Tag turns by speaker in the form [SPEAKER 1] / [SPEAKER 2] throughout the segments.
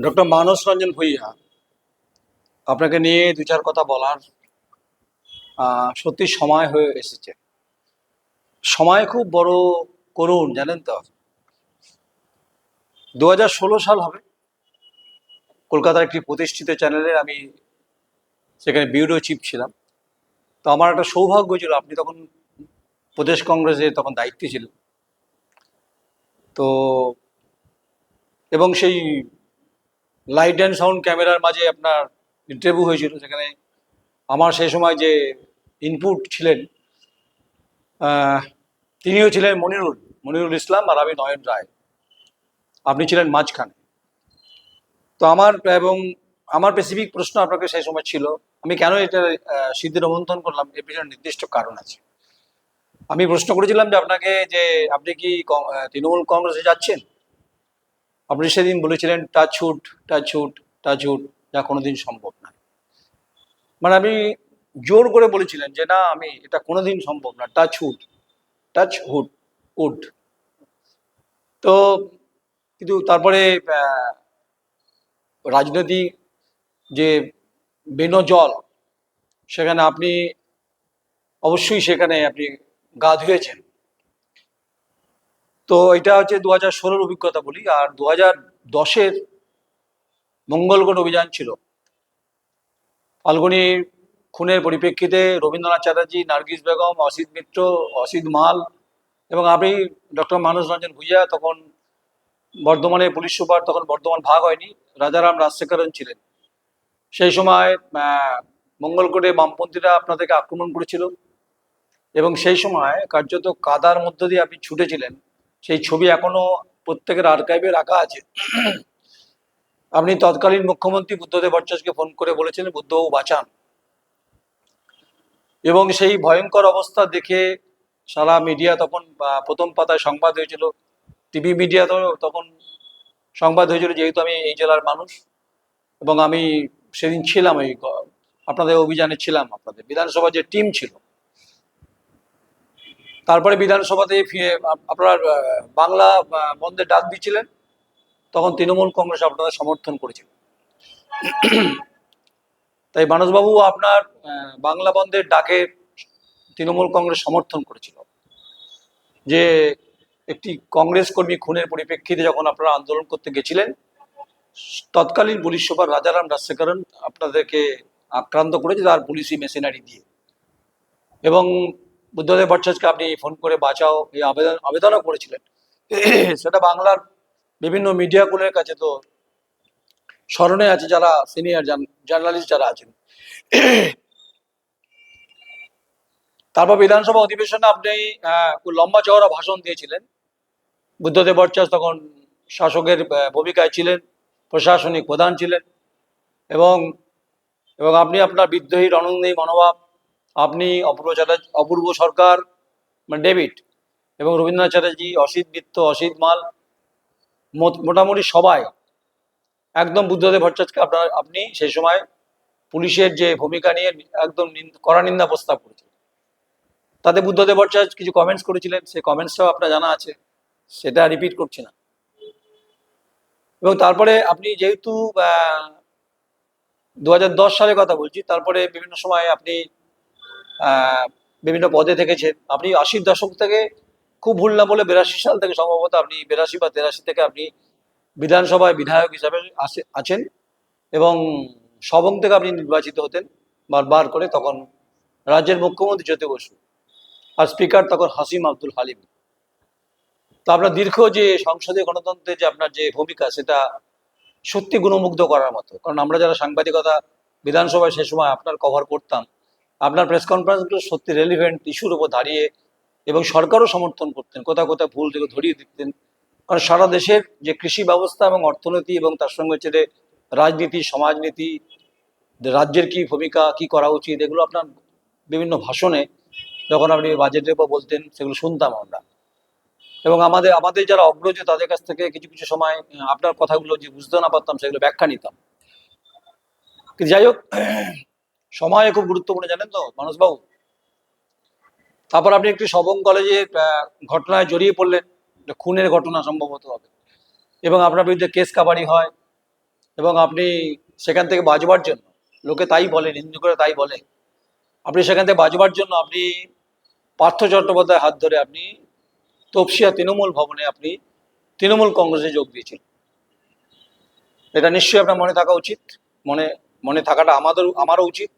[SPEAKER 1] Doctor মানস রঞ্জন ভূঁইয়া, আপনাকে নিয়ে দু চার কথা বলার সত্যি সময় হয়ে এসেছে। সময় খুব বড় করুণ, জানেন তো। 2016 সাল হবে, কলকাতার একটি প্রতিষ্ঠিত চ্যানেলের আমি সেখানে ব্যুরো চিফ ছিলাম। তো আমার একটা সৌভাগ্য ছিল, আপনি তখন প্রদেশ কংগ্রেসে তখন দায়িত্বে ছিলেন। তো এবং সেই লাইট অ্যান্ড সাউন্ড ক্যামেরার মাঝে আপনার ইন্টারভিউ হয়েছিল, সেখানে আমার সেই সময় যে ইনপুট ছিলেন, তিনিও ছিলেন মনিরুল ইসলাম, আর আমি নয়ন রায়। আপনি ছিলেন মাঝখানে। তো আমার স্পেসিফিক প্রশ্ন আপনাকে সেই সময় ছিল, আমি কেন এটা সিদ্ধি নিমন্ত্রণ করলাম এর পিছনে নির্দিষ্ট কারণ আছে। আমি প্রশ্ন করেছিলাম যে আপনাকে, যে আপনি কি তৃণমূল কংগ্রেসে যাচ্ছেন? আপনি সেদিন বলেছিলেন টাচউড, টাচউড, টাচউড, যা কোনোদিন সম্ভব না। মানে আমি জোর করে বলেছিলেন যে না, আমি এটা কোনোদিন সম্ভব না, টাচউড, টাচউড, উড। তো কিন্তু তারপরে রাজনৈতিক যে বেনজল, সেখানে আপনি অবশ্যই সেখানে আপনি গা ধুয়েছেন। তো এটা হচ্ছে 2016 অভিজ্ঞতা বলি। আর 2010 মঙ্গলকোট অভিযান ছিল, ফাল্গুনী খুনের পরিপ্রেক্ষিতে রবীন্দ্রনাথ চ্যাটার্জি, নার্গিস বেগম, অসিত মিত্র, অসিত মাল এবং আমি ডক্টর মানস রঞ্জন ভূঁইয়া, তখন বর্ধমানের পুলিশ সুপার, তখন বর্ধমান ভাগ হয়নি, রাজারাম রাজশেখরন ছিলেন। সেই সময় মঙ্গলকোটে বামপন্থীরা আপনাদেরকে আক্রমণ করেছিল এবং সেই সময় কার্যত কাদার মধ্য দিয়ে আপনি ছুটেছিলেন। সেই ছবি এখনো প্রত্যেকের আর্কাইভে রাখা আছে। আপনি তৎকালীন মুখ্যমন্ত্রী বুদ্ধদেব ভট্টাচার্যকে ফোন করে বলেছিলেন, বুদ্ধবাবু বাঁচান। এবং সেই ভয়ঙ্কর অবস্থা দেখে সারা মিডিয়া তখন প্রথম পাতায় সংবাদ হয়েছিল, টিভি মিডিয়াতেও তখন সংবাদ হয়েছিল, যেহেতু আমি এই জেলার মানুষ এবং আমি সেদিন ছিলাম এই আপনাদের অভিযানে ছিলাম, আপনাদের বিধানসভা যে টিম ছিল। তারপরে বিধানসভাতে আপনার বাংলা বন্ধের ডাক দিচ্ছিলেন, তখন তৃণমূল কংগ্রেস আপনাদের সমর্থন করেছিল। তাই মানসবাবু আপনার বাংলা বন্ধের ডাকে তৃণমূল কংগ্রেস সমর্থন করেছিল। যে একটি কংগ্রেস কর্মী খুনের পরিপ্রেক্ষিতে যখন আপনারা আন্দোলন করতে গেছিলেন, তৎকালীন পুলিশ সুপার রাজারাম রাজশেখরন আপনাদেরকে আক্রান্ত করেছে তার পুলিশি মেশিনারি দিয়ে। এবং বুদ্ধদেব ভট্টাচার্যকে আপনি ফোন করে বাঁচাও এই আবেদনও করেছিলেন। সেটা বাংলার বিভিন্ন মিডিয়াগুলোর কাছে তো স্মরণে আছে, যারা সিনিয়র জার্নালিস্ট যারা আছেন। তারপর বিধানসভা অধিবেশনে আপনি লম্বা চওড়া ভাষণ দিয়েছিলেন। বুদ্ধদেব ভট্টাচার্য তখন শাসকের ভূমিকায় ছিলেন, প্রশাসনিক প্রধান ছিলেন এবং এবং আপনি আপনার বিদ্রোহী রণাঙ্গী মনোভাব, আপনি অপূর্ব সরকার মানে ডেভিড এবং রবীন্দ্রনাথ চ্যাটার্জি, অসিত মিত্র, অসিত মাল, মোটামুটি সবাই একদম বুদ্ধদেব ভট্টাচার্যকে আপনি সেই সময় পুলিশের যে ভূমিকা নিয়ে একদম কড়া নিন্দা প্রস্তাব করেছিলেন। তাতে বুদ্ধদেব ভট্টাচার্য কিছু কমেন্টস করেছিলেন, সেই কমেন্টসটাও আপনার জানা আছে, সেটা রিপিট করছি না। এবং তারপরে আপনি যেহেতু 2010 সালের কথা বলছি, তারপরে বিভিন্ন সময় আপনি বিভিন্ন পদে থেকেছেন। আপনি 80-র দশক থেকে, খুব ভুল না বলে 82 সাল থেকে সম্ভবত, আপনি 82 বা 83 থেকে আপনি বিধানসভায় বিধায়ক হিসাবে আছেন এবং সবং থেকে আপনি নির্বাচিত হতেন বারবার করে। তখন রাজ্যের মুখ্যমন্ত্রী জ্যোতি বসু আর স্পিকার তখন হাসিম আব্দুল হালিম। তো আপনার দীর্ঘ যে সংসদীয় গণতন্ত্রের যে আপনার যে ভূমিকা, সেটা সত্যি গুণমুগ্ধ করার মতো। কারণ আমরা যারা সাংবাদিকতা বিধানসভায় সে সময় আপনার কভার করতাম, আপনার প্রেস কনফারেন্সগুলো সত্যি রেলিভেন্ট ইস্যুর উপর দাঁড়িয়ে এবং সরকারও সমর্থন করতেন, কোথাও কোথাও ভুল থেকে ধরিয়ে দিতেন। কারণ সারা দেশের যে কৃষি ব্যবস্থা এবং অর্থনীতি এবং তার সঙ্গে হচ্ছে রাজনীতি, সমাজনীতি, রাজ্যের কি ভূমিকা, কি করা উচিত, এগুলো আপনার বিভিন্ন ভাষণে যখন আপনি বাজেটের উপর বলতেন, সেগুলো শুনতাম আমরা। এবং আমাদের আমাদের যারা অগ্রজ, তাদের কাছ থেকে কিছু কিছু সময় আপনার কথাগুলো যে বুঝতে না পারতাম, সেগুলো ব্যাখ্যা নিতাম। কিন্তু যাই হোক, সময় খুব গুরুত্বপূর্ণ, জানেন তো মানসবাবু। তারপর আপনি একটি সবং কলেজের ঘটনায় জড়িয়ে পড়লেন, খুনের ঘটনা সম্ভবত হবে, এবং আপনার বিরুদ্ধে কেস কাবারি হয় এবং আপনি সেখান থেকে বাঁচবার জন্য, লোকে তাই বলে, নিন্দু করে তাই বলে, আপনি সেখান থেকে বাঁচবার জন্য আপনি পার্থ চট্টোপাধ্যায়ের হাত ধরে আপনি তপসিয়া তৃণমূল ভবনে আপনি তৃণমূল কংগ্রেসে যোগ দিয়েছিলেন। এটা নিশ্চয়ই আপনার মনে থাকা উচিত, মনে মনে থাকাটা আমারও উচিত,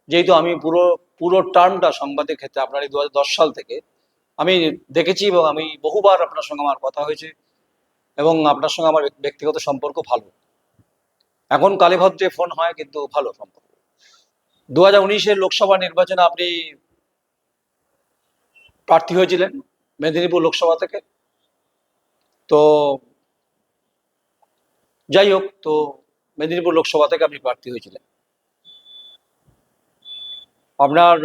[SPEAKER 1] যেহেতু আমি পুরো পুরো টার্মটা সংবাদের ক্ষেত্রে আপনার এই 2010 সাল থেকে আমি দেখেছি এবং আমি বহুবার আপনার সঙ্গে আমার কথা হয়েছে এবং আপনার সঙ্গে আমার ব্যক্তিগত সম্পর্ক ভালো। এখন কালীভদ্রে ফোন হয়, কিন্তু ভালো সম্পর্ক। 2019-এর লোকসভা নির্বাচনে আপনি প্রার্থী হয়েছিলেন মেদিনীপুর লোকসভা থেকে। তো যাই হোক, তো মেদিনীপুর লোকসভা থেকে আপনি প্রার্থী হয়েছিলেন। আপনার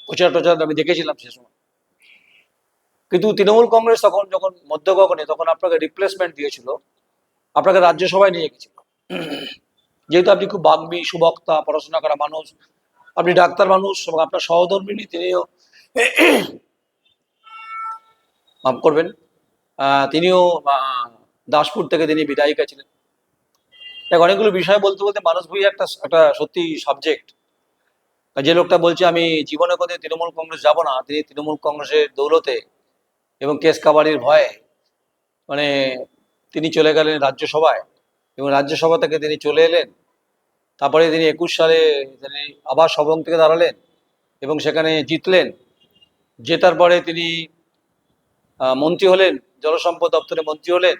[SPEAKER 1] প্রচার টচার আমি দেখেছিলাম সে সময়। কিন্তু তৃণমূল কংগ্রেস তখন যখন মধ্যগগনে, তখন আপনাকে রিপ্লেসমেন্ট দিয়েছিল, আপনাকে রাজ্যসভায় নিয়ে গেছিল। যেহেতু আপনি খুব বাগ্মী, সুবক্তা, পড়াশোনা করা মানুষ, আপনি ডাক্তার মানুষ, এবং আপনার সহধর্মিণী তিনিও মাফ করবেন, তিনিও দাসপুর থেকে তিনি বিধায়িকা ছিলেন। দেখ, অনেকগুলো বিষয় বলতে বলতে মানুষ বই একটা একটা সত্যি সাবজেক্ট। যে লোকটা বলছে আমি জীবনে কোনোদিন তৃণমূল কংগ্রেস যাব না, তিনি তৃণমূল কংগ্রেসের দৌলতে এবং কেস কাবাডির ভয়ে মানে তিনি চলে গেলেন রাজ্যসভায়, এবং রাজ্যসভা থেকে তিনি চলে এলেন। তারপরে তিনি 21 সালে তিনি আবার সবং থেকে দাঁড়ালেন এবং সেখানে জিতলেন। জেতার পরে তিনি মন্ত্রী হলেন, জলসম্পদ দপ্তরে মন্ত্রী হলেন।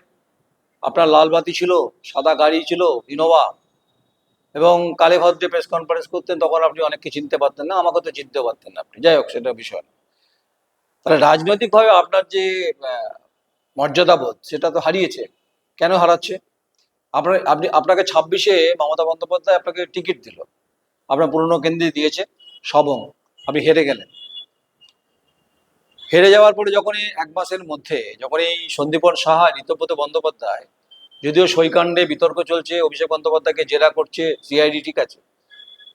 [SPEAKER 1] আপনার লাল বাতি ছিল, সাদা গাড়ি ছিল, ইনোভা, এবং কালীভদ্রে প্রেস কনফারেন্স করতেন। তখন আপনি অনেককে চিনতে পারতেন না, আমাকে তো চিনতে পারতেন না আপনি। যাই হোক, সেটা বিষয় না। তাহলে রাজনৈতিকভাবে আপনার যে মর্যাদাবোধ, সেটা তো হারিয়েছে। কেন হারাচ্ছে? আপনাকে 26-এ মমতা বন্দ্যোপাধ্যায় আপনাকে টিকিট দিল, আপনার পুরনো কেন্দ্রে দিয়েছে সবং, আপনি হেরে গেলেন। হেরে যাওয়ার পরে যখনই 1 মাসের মধ্যে যখন এই সন্দীপন সাহা, ঋতব্রত বন্দ্যোপাধ্যায়, যদিও সইকাণ্ডে বিতর্ক চলছে, অভিষেক বন্দ্যোপাধ্যায়কে জেরা করছে সিআইডি, ঠিক আছে,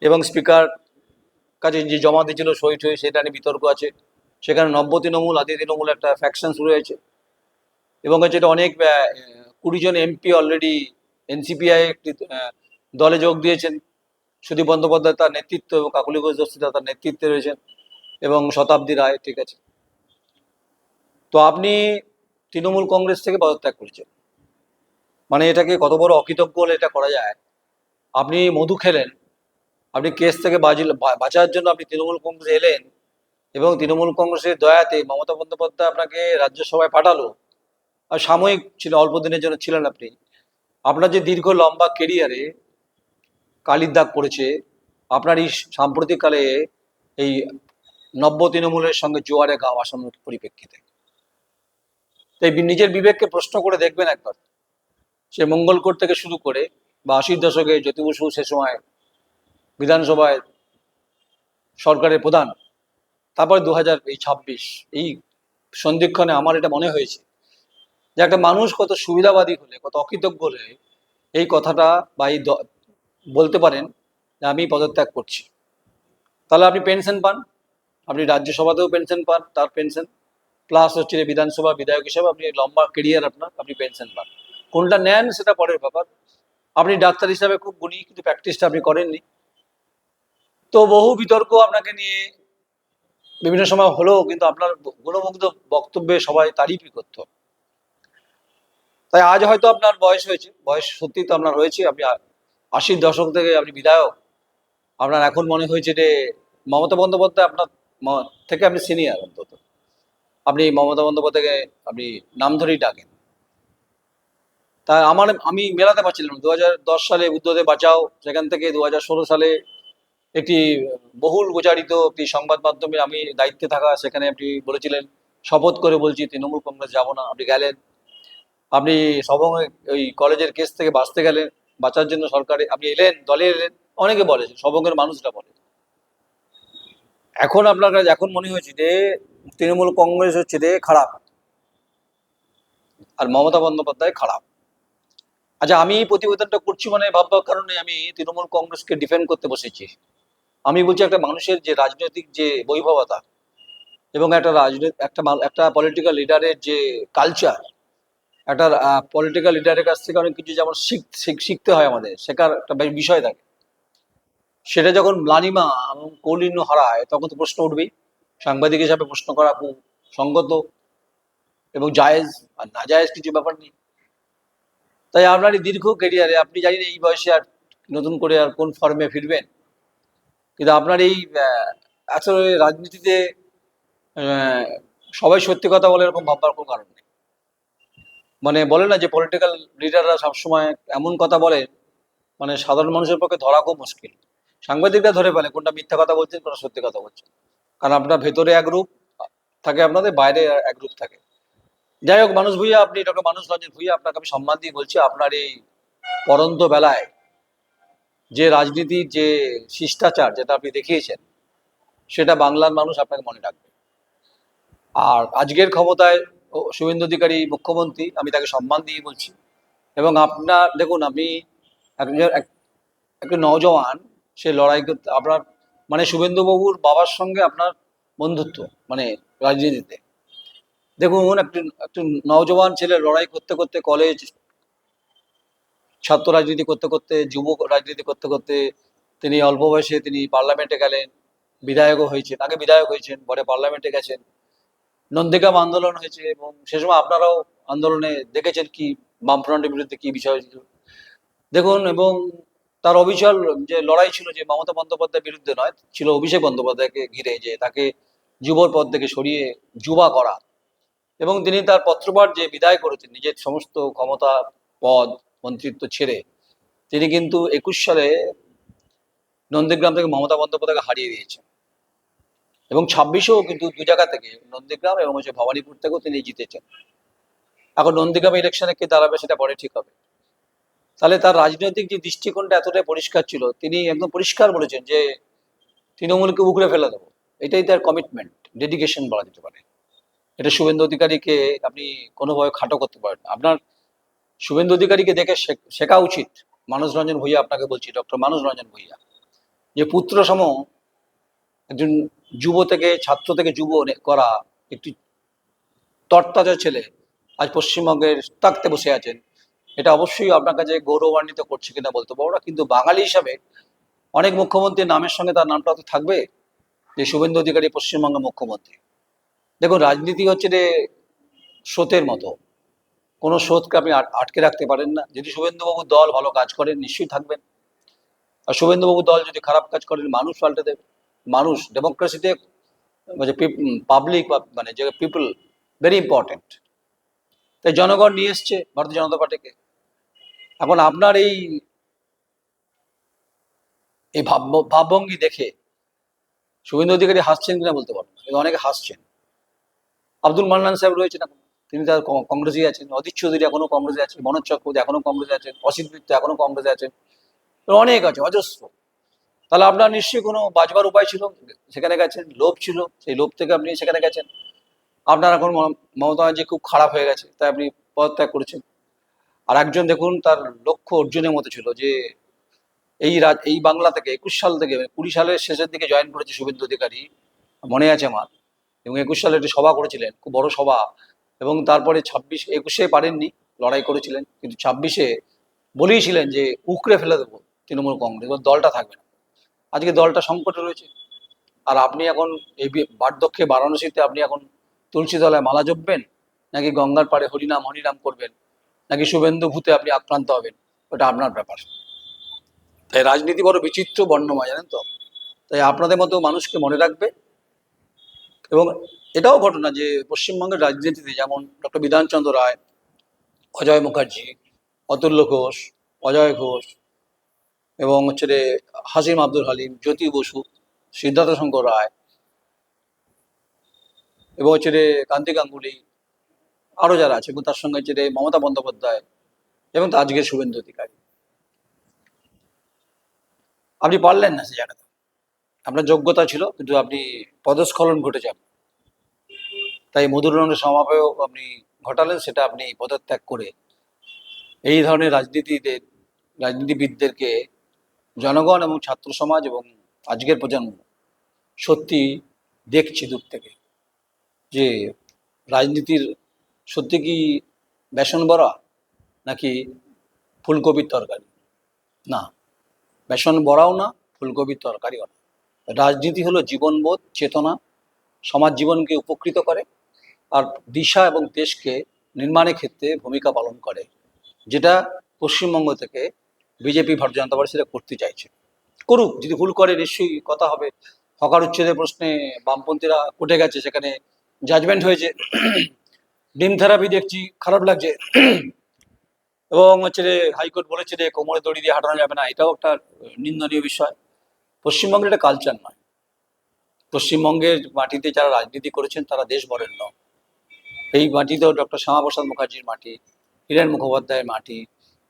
[SPEAKER 1] এবং স্পিকার কাছে যে জমা দিয়েছিল সই টই, সেটা নিয়ে বিতর্ক আছে। সেখানে নব্য তৃণমূল, আদি তৃণমূল একটা ফ্যাকশন শুরু হয়েছে, এবং হচ্ছে এটা অনেক 20 জন এমপি অলরেডি এনসিপিআই একটি দলে যোগ দিয়েছেন। সুদীপ বন্দ্যোপাধ্যায় তার নেতৃত্ব এবং কাকলি ঘোষ দস্তিদা তার নেতৃত্বে রয়েছেন, এবং শতাব্দী রায়, ঠিক আছে। তো আপনি তৃণমূল কংগ্রেস থেকে পদত্যাগ করেছেন, মানে এটাকে কত বড় অকৃতজ্ঞ হলে এটা করা যায়। আপনি মধু খেলেন, আপনি কেস থেকে বাঁচার জন্য আপনি তৃণমূল কংগ্রেসে এলেন, এবং তৃণমূল কংগ্রেসের দয়াতে মমতা বন্দ্যোপাধ্যায় আপনাকে রাজ্যসভায় পাঠালো। আর সাময়িক ছিল, অল্প দিনের জন্য ছিলেন আপনি। আপনার যে দীর্ঘ লম্বা কেরিয়ারে কালির দাগ পড়েছে আপনার এই সাম্প্রতিককালে এই নব্য তৃণমূলের সঙ্গে জোয়ারে গা ভাসানোর পরিপ্রেক্ষিতে। তাই নিজের বিবেককে প্রশ্ন করে দেখবেন একবার। সে মঙ্গলকোট থেকে শুরু করে, বা 80-র দশকে জ্যোতি বসু সে সময় বিধানসভায় সরকারের প্রধান, তারপরে 2026 এই সন্ধিক্ষণে আমার এটা মনে হয়েছে যে একটা মানুষ কত সুবিধাবাদী হলে, কত অকৃতজ্ঞ হলে এই কথাটা বা এই বলতে পারেন যে আমি পদত্যাগ করছি। তাহলে আপনি পেনশন পান, আপনি রাজ্যসভাতেও পেনশন পান, তার পেনশন প্লাস হচ্ছে বিধানসভা বিধায়ক হিসেবে আপনি লম্বা কেরিয়ার আপনার, আপনি পেনশন পান। কোনটা নেন সেটা পরের ব্যাপার। আপনি ডাক্তার হিসাবে খুব গুণী, কিন্তু প্র্যাকটিসটা আপনি করেননি। তো বহু বিতর্ক আপনাকে নিয়ে বিভিন্ন সময় হলো, কিন্তু আপনার গুণমুগ্ধ বক্তব্যে সবাই তারিফই করত। তাই আজ হয়তো আপনার বয়স হয়েছে, বয়স সত্যি তো আপনার হয়েছে, আপনি 80-র দশক থেকে আপনি বিধায়ক, আপনার এখন মনে হয়েছে যে মমতা বন্দ্যোপাধ্যায় আপনার থেকে আপনি সিনিয়র, অন্তত আপনি মমতা বন্দ্যোপাধ্যায়কে আপনি নাম ধরেই ডাকেন। তাই আমি মেলাতে পারছিলাম 2010 সালে বুদ্ধদেব বাঁচাও, সেখান থেকে 2016 সালে একটি বহুল প্রচারিত একটি সংবাদ মাধ্যমে আমি দায়িত্বে থাকা, সেখানে আপনি বলেছিলেন শপথ করে বলছি তৃণমূল কংগ্রেস যাব না, আপনি গেলেন। আপনি সবং ওই কলেজের কেস থেকে বাঁচতে গেলেন, বাঁচার জন্য সরকারে আপনি এলেন, দলে এলেন। অনেকে বলেছে, সবংয়ের মানুষরা বলে। এখন আপনার কাছে এখন মনে হয়েছে যে তৃণমূল কংগ্রেস হচ্ছে যে খারাপ, আর মমতা বন্দ্যোপাধ্যায় খারাপ। আচ্ছা, আমি এই প্রতিবেদনটা করছি মানে ভাববার কারণে আমি তৃণমূল কংগ্রেসকে ডিফেন্ড করতে বসেছি। আমি বলছি একটা মানুষের যে রাজনৈতিক যে বৈভবতা, এবং একটা একটা পলিটিক্যাল লিডারের যে কালচার, একটা পলিটিক্যাল লিডারের কাছ থেকে অনেক কিছু যেমন শিখতে হয়, আমাদের শেখার একটা বিষয় থাকে। সেটা যখন ম্লানিমা এবং কৌলিন্য হারায় তখন তো প্রশ্ন উঠবেই। সাংবাদিক হিসাবে প্রশ্ন করা খুব সঙ্গত এবং জায়েজ, আর না জায়েজ কিছু ব্যাপার নেই। তাই আপনার এই দীর্ঘ ক্যারিয়ারে আপনি জানি না এই বয়সে আর নতুন করে আর কোন ফর্মে ফিরবেন, কিন্তু আপনার এই আসলে রাজনীতিতে আহ, সবাই সত্যি কথা বলে এরকম ভাববার কোনো কারণ নেই। মানে বলে না যে পলিটিক্যাল লিডাররা সবসময় এমন কথা বলে মানে সাধারণ মানুষের পক্ষে ধরা খুব মুশকিল। সাংবাদিকরা ধরে ফেলে কোনটা মিথ্যা কথা বলছেন, কোনটা সত্যি কথা বলছেন, কারণ আপনার ভেতরে এক রূপ থাকে, আপনাদের বাইরে এক রূপ থাকে। যাই হোক, মানুষ ভূঁইয়া, আপনি ডক্টর মানুষ রঞ্জন ভূঁইয়া, আপনাকে আমি সম্মান দিয়ে বলছি, আপনার এই পরন্ত বেলায় যে রাজনীতির যে শিষ্টাচার যেটা আপনি দেখিয়েছেন, সেটা বাংলার মানুষ আপনাকে মনে রাখবে। আর আজকের ক্ষমতায় শুভেন্দু অধিকারী মুখ্যমন্ত্রী, আমি তাকে সম্মান দিয়ে বলছি। এবং আপনার দেখুন, আপনি একজন একটা নওজওয়ান, সে লড়াই করতে আপনার মানে শুভেন্দুবাবুর বাবার সঙ্গে আপনার বন্ধুত্ব মানে রাজনীতিতে। দেখুন, একটু নওজওয়ান ছেলে লড়াই করতে করতে, কলেজ ছাত্র রাজনীতি করতে করতে, যুব রাজনীতি করতে করতে, তিনি অল্প বয়সে তিনি পার্লামেন্টে গেলেন, বিধায়কও হয়েছেন, আগে বিধায়ক হয়েছেন, পরে পার্লামেন্টে গেছেন। নন্দীগ্রাম আন্দোলন হয়েছে এবং সে সময় আপনারাও আন্দোলনে দেখেছেন কি বামফ্রন্টের বিরুদ্ধে কি বিষয় ছিল। দেখুন, এবং তার অবিচল যে লড়াই ছিল, যে মমতা বন্দ্যোপাধ্যায়ের বিরুদ্ধে নয়, ছিল অভিষেক বন্দ্যোপাধ্যায়কে ঘিরে, যে তাকে যুবর পদ থেকে সরিয়ে যুবা করা। এবং তিনি তার পত্রপাঠ যে বিদায় করেছেন, নিজের সমস্ত ক্ষমতা, পদ, মন্ত্রিত্ব ছেড়ে, তিনি কিন্তু 21 সালে নন্দীগ্রাম থেকে মমতা বন্দ্যোপাধ্যায়কে হারিয়ে দিয়েছেন। এবং 26-এও কিন্তু দু জায়গা থেকে, নন্দীগ্রাম এবং হচ্ছে ভবানীপুর থেকেও তিনি জিতেছেন। এখন নন্দীগ্রাম ইলেকশনে কে দাঁড়াবে সেটা পরে ঠিক হবে। তাহলে তার রাজনৈতিক যে দৃষ্টিকোণটা এতটাই পরিষ্কার ছিল, তিনি একদম পরিষ্কার বলেছেন যে তৃণমূলকে উগড়ে ফেলে দেবো। এটাই তার কমিটমেন্ট, ডেডিকেশন বলা যেতে পারে। এটা শুভেন্দু অধিকারীকে আপনি কোনোভাবে খাটো করতে পারেন না। আপনার শুভেন্দু অধিকারীকে দেখে শেখা উচিত। মানুষ রঞ্জন ভূঁইয়া, আপনাকে বলছি, ডক্টর মানুষ রঞ্জন ভূঁইয়া, যে পুত্র সম একজন যুব থেকে, ছাত্র থেকে যুব করা একটি তরতাজা ছেলে আজ পশ্চিমবঙ্গের তাকতে বসে আছেন। এটা অবশ্যই আপনার কাছে গৌরবান্বিত করছে কিনা বলতে পারবো না, কিন্তু বাঙালি হিসাবে অনেক মুখ্যমন্ত্রীর নামের সঙ্গে তার নামটা তো থাকবে, যে শুভেন্দু অধিকারী পশ্চিমবঙ্গের মুখ্যমন্ত্রী। দেখুন, রাজনীতি হচ্ছে যে স্রোতের মতো, কোনো স্রোতকে আপনি আটকে রাখতে পারেন না। যদি শুভেন্দুবাবুর দল ভালো কাজ করেন, নিশ্চয়ই থাকবেন। আর শুভেন্দুবাবুর দল যদি খারাপ কাজ করেন, মানুষ পাল্টে দেবে। মানুষ ডেমোক্রেসিতে মানে পাবলিক, মানে যে পিপল ভেরি ইম্পর্টেন্ট। তাই জনগণ নিয়ে এসছে ভারতীয় জনতা পার্টিকে। এখন আপনার এই এই ভাবভঙ্গি দেখে শুভেন্দু অধিকারী হাসছেন কিনা বলতে পারবো না, কিন্তু অনেকে হাসছেন। আব্দুল মান্নান সাহেব রয়েছেন এখন, তিনি তার কংগ্রেসে আছেন। অধীর চৌধুরী এখনো কংগ্রেসে আছেন, মনোজ চক্রবর্তী এখনো কংগ্রেসে আছেন, অসিত মিত্র এখনো কংগ্রেসে আছেন, অনেক আছে, অজস্র। তাহলে আপনার নিশ্চয়ই কোনো বাঁচবার উপায় ছিল, সেখানে গেছেন। লোভ ছিল, সেই লোভ থেকে আপনি সেখানে গেছেন। আপনার এখন মমতা ব্যানার্জি খুব খারাপ হয়ে গেছে, তাই আপনি পদত্যাগ করেছেন। আর একজন দেখুন, তার লক্ষ্য অর্জুনের মতো ছিল, যে এই বাংলা থেকে 21 সাল থেকে 20 সালের শেষের দিকে জয়েন করেছে শুভেন্দু অধিকারী, মনে আছে আমার। এবং 21 সালে একটি সভা করেছিলেন, খুব বড় সভা। এবং তারপরে 21-এ পারেননি, লড়াই করেছিলেন, কিন্তু 26-এ বলেইছিলেন যে উকড়ে ফেলে দেবো তৃণমূল কংগ্রেস, এবং দলটা থাকবে না। আজকে দলটা সংকটে রয়েছে। আর আপনি এখন এই বার্ধক্যে বারাণসীতে আপনি এখন তুলসী তলায় মালা জপবেন, নাকি গঙ্গার পাড়ে হরিনাম হরিনাম করবেন, নাকি শুভেন্দু ভূতে আপনি আক্রান্ত হবেন, ওটা আপনার ব্যাপার। তাই রাজনীতি বড় বিচিত্র, বর্ণময়, জানেন তো। তাই আপনাদের মতো মানুষকে মনে রাখবে। এবং এটাও ঘটনা যে পশ্চিমবঙ্গের রাজনীতিতে যেমন ডক্টর বিধানচন্দ্র রায়, অজয় মুখার্জি, অতুল্য ঘোষ, অজয় ঘোষ, এবং হচ্ছে রে হাসিম আব্দুল হালিম, জ্যোতি বসু, সিদ্ধার্থ শঙ্কর রায়, এবং হচ্ছে রে কান্তি গাঙ্গুলি, আরও যারা আছে, এবং তার সঙ্গে হচ্ছে রে মমতা বন্দ্যোপাধ্যায়, এবং আজকের শুভেন্দু অধিকারী। আপনি পারলেন না সে জায়গাতে, আপনার যোগ্যতা ছিল কিন্তু আপনি পদস্খলন ঘটে যান। তাই মধুরণের সমাবেশ আপনি ঘটালেন, সেটা আপনি পদত্যাগ করে এই ধরনের রাজনীতিবিদদেরকে জনগণ এবং ছাত্র সমাজ এবং আজকের প্রজন্ম সত্যি দেখছে দূর থেকে, যে রাজনীতির সত্যি কি বেসন বড়া নাকি ফুলকপির তরকারি? না, বেসন বড়াও না, ফুলকপির তরকারিও না। রাজনীতি হলো জীবনবোধ, চেতনা, সমাজ জীবনকে উপকৃত করে আর দিশা এবং দেশকে নির্মাণের ক্ষেত্রে ভূমিকা পালন করে, যেটা পশ্চিমবঙ্গ থেকে বিজেপি ভারতীয় জনতা পার্টি সেটা করতে চাইছে। করুক, যদি ভুল করে নিশ্চয়ই কথা হবে। হকার উচ্ছেদের প্রশ্নে বামপন্থীরা কোর্টে গেছে, সেখানে জাজমেন্ট হয়েছে। ডিম থেরাপি দেখছি, খারাপ লাগছে। এবং হচ্ছে যে হাইকোর্ট বলেছে যে কোমরে দড়ি দিয়ে হাঁটানো যাবে না, এটাও একটা নিন্দনীয় বিষয়। পশ্চিমবঙ্গের এটা কালচার নয়। পশ্চিমবঙ্গের মাটিতে যারা রাজনীতি করেছেন তারা দেশ বরেণ্য। এই মাটিতেও ডক্টর শ্যামাপ্রসাদ মুখার্জির মাটি, হীরেন মুখোপাধ্যায়ের মাটি,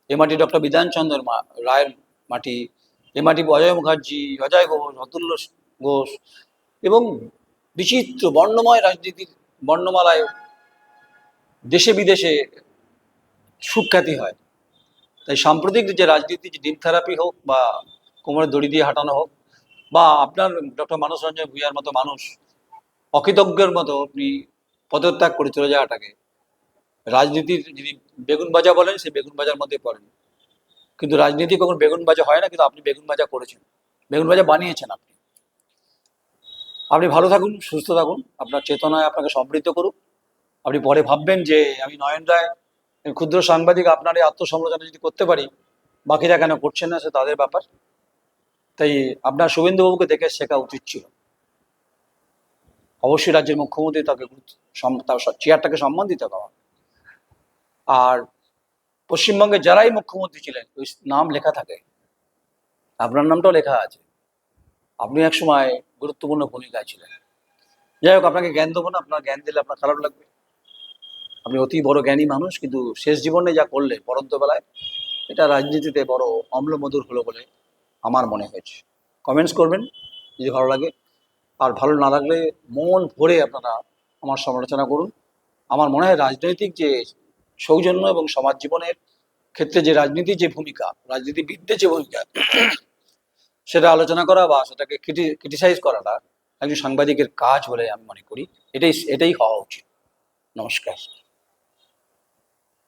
[SPEAKER 1] এ মাটি ডক্টর বিধানচন্দ্র রায়ের মাটি, এ মাটি অজয় মুখার্জি, অজয় ঘোষ, অতুল্য ঘোষ এবং বিচিত্র বর্ণময় রাজনীতির বর্ণমালায় দেশে বিদেশে সুখ্যাতি হয়। তাই সাম্প্রতিক যে রাজনীতি, যে ডিম থেরাপি হোক বা কোমরে দড়ি দিয়ে হাঁটানো হোক, বা আপনার ডক্টর মানস রঞ্জন ভূঁইয়ার মতো মানুষ অকৃতজ্ঞের মতো আপনি পদত্যাগ করে চলে যাওয়াটাকে রাজনীতির যদি বেগুন ভাজা বলেন, সে বেগুন ভাজার মধ্যে পড়েন। কিন্তু রাজনীতি কখন বেগুন ভাজা হয় না, কিন্তু আপনি বেগুন ভাজা করেছেন, বেগুন ভাজা বানিয়েছেন আপনি। আপনি ভালো থাকুন, সুস্থ থাকুন, আপনার চেতনায় আপনাকে সমৃদ্ধ করুক। আপনি পরে ভাববেন যে আমি নয়ন রায়, আমি ক্ষুদ্র সাংবাদিক, আপনার এই আত্মসমালোচনা যদি করতে পারি, বাকিরা কেন করছেন না সে তাদের ব্যাপার। তাই আপনার শুভেন্দুবাবুকে দেখে শেখা উচিত ছিল। অবশ্যই রাজ্যের মুখ্যমন্ত্রী তাকে তার চেয়ারটাকে সম্মান দিতে পারা। আর পশ্চিমবঙ্গে যারাই মুখ্যমন্ত্রী ছিলেন ওই নাম লেখা থাকে, আপনার নামটাও লেখা আছে। আপনি এক সময় গুরুত্বপূর্ণ ভূমিকায় ছিলেন। যাই হোক, আপনাকে জ্ঞান দেবো না, আপনার জ্ঞান দিলে আপনার খারাপ লাগবে। আপনি অতি বড় জ্ঞানী মানুষ, কিন্তু শেষ জীবনে যা করলে পরন্ত বেলায়, এটা রাজনীতিতে বড় অম্লমধুর হলো বলে আমার মনে হয়েছে। কমেন্টস করবেন যদি ভালো লাগে, আর ভালো না লাগলে মন ভরে আপনারা আমার সমালোচনা করুন। আমার মনে হয় রাজনৈতিক যে সৌজন্য এবং সমাজ জীবনের ক্ষেত্রে যে রাজনীতির যে ভূমিকা, রাজনীতিবিদদের যে ভূমিকা, সেটা আলোচনা করা বা সেটাকে ক্রিটিসাইজ করাটা একজন সাংবাদিকের কাজ বলে আমি মনে করি। এটাই এটাই হওয়া উচিত। নমস্কার।